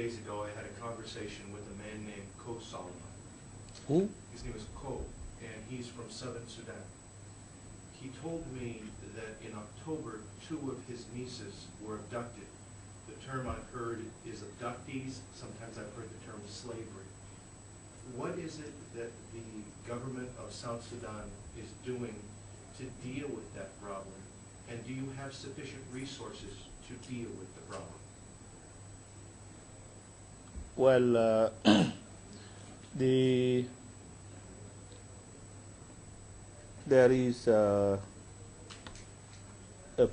days ago, I had a conversation with a man named Salva. Who? His name is Ko, and he's from southern Sudan. He told me that in October, 2 of his nieces were abducted. The term I've heard is abductees. Sometimes I've heard the term slavery. What is it that the government of South Sudan is doing to deal with that problem? And do you have sufficient resources to deal with the problem? Well, there is a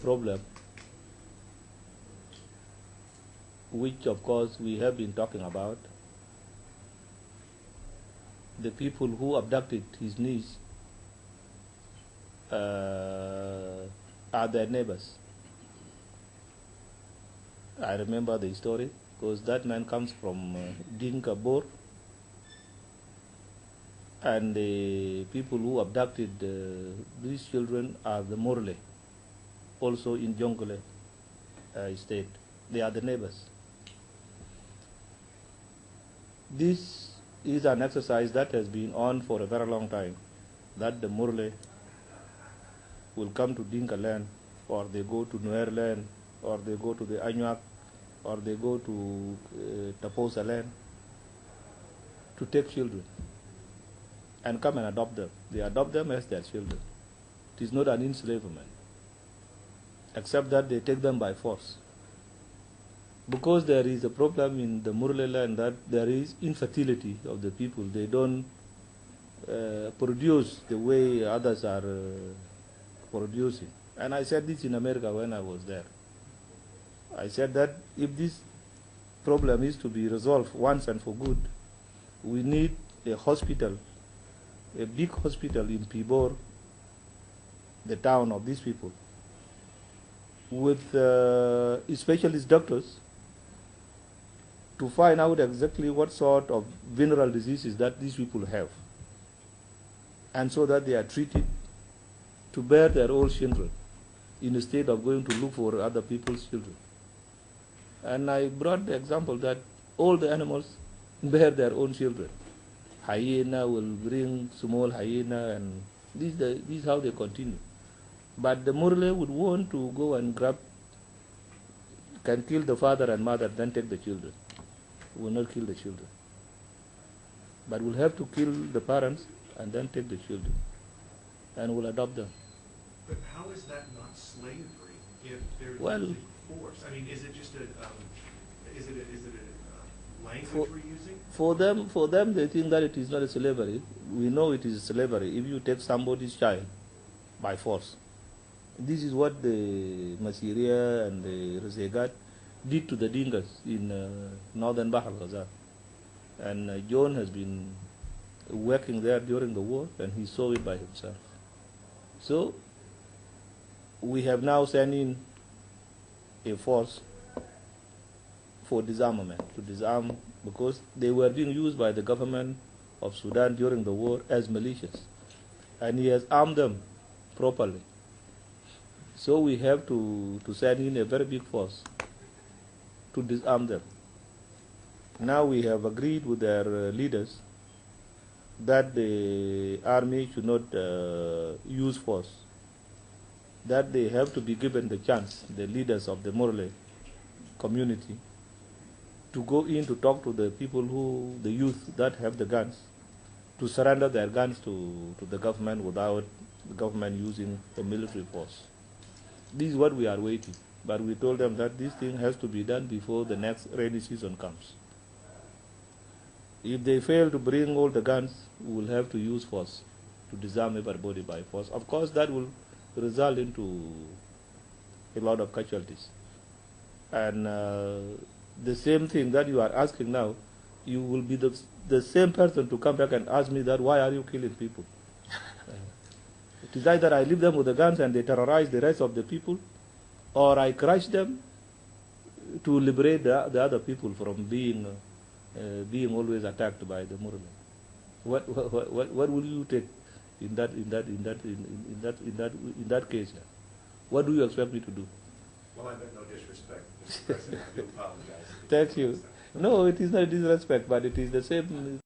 problem which, of course, we have been talking about. The people who abducted his niece are their neighbors. I remember the story because that man comes from Dinka Bor, and the people who abducted these children are the Morile, also in Jonglei state. They are the neighbors. This is an exercise that has been on for a very long time, that the Morile will come to Dinka land, or they go to Nuer land, or they go to the Anuak, or they go to Taposa land to take children and come and adopt them. They adopt them as their children. It is not an enslavement, except that they take them by force. Because there is a problem in the Morile land that there is infertility of the people. They don't produce the way others are producing. And I said this in America when I was there. I said that if this problem is to be resolved once and for good, we need a hospital, a big hospital in Pibor, the town of these people, with specialist doctors to find out exactly what sort of venereal diseases that these people have, and so that they are treated to bear their own children instead of going to look for other people's children. And I brought the example that all the animals bear their own children. Hyena will bring small hyena, and this is how they continue. But the Morile would want to go and can kill the father and mother, then take the children. Will not kill the children, but will have to kill the parents and then take the children, and will adopt them. But how is that not slavery if they're Well, using force? I mean, is it just a language we're using? For them, they think that it is not a slavery. We know it is slavery if you take somebody's child by force. This is what the Masiria and the Resegat did to the Dinkas in northern Bahr al-Ghazal. And John has been working there during the war, and he saw it by himself. So we have now sent in a force for disarmament, to disarm, because they were being used by the government of Sudan during the war as militias. And he has armed them properly. So we have to send in a very big force to disarm them. Now we have agreed with their leaders that the army should not use force, that they have to be given the chance, the leaders of the Morile community, to go in to talk to the people the youth that have the guns, to surrender their guns to the government without the government using the military force. This is what we are waiting. But we told them that this thing has to be done before the next rainy season comes. If they fail to bring all the guns, we will have to use force to disarm everybody by force. Of course, that will result into a lot of casualties. And the same thing that you are asking now, you will be the same person to come back and ask me that, why are you killing people? It is either I leave them with the guns and they terrorize the rest of the people, or I crush them to liberate the other people from being always attacked by the Morile. What will you take in that case? What do you expect me to do? Well, I meant no disrespect, Mr. President. I do apologize. Thank you. No, it is not disrespect, but it is the same.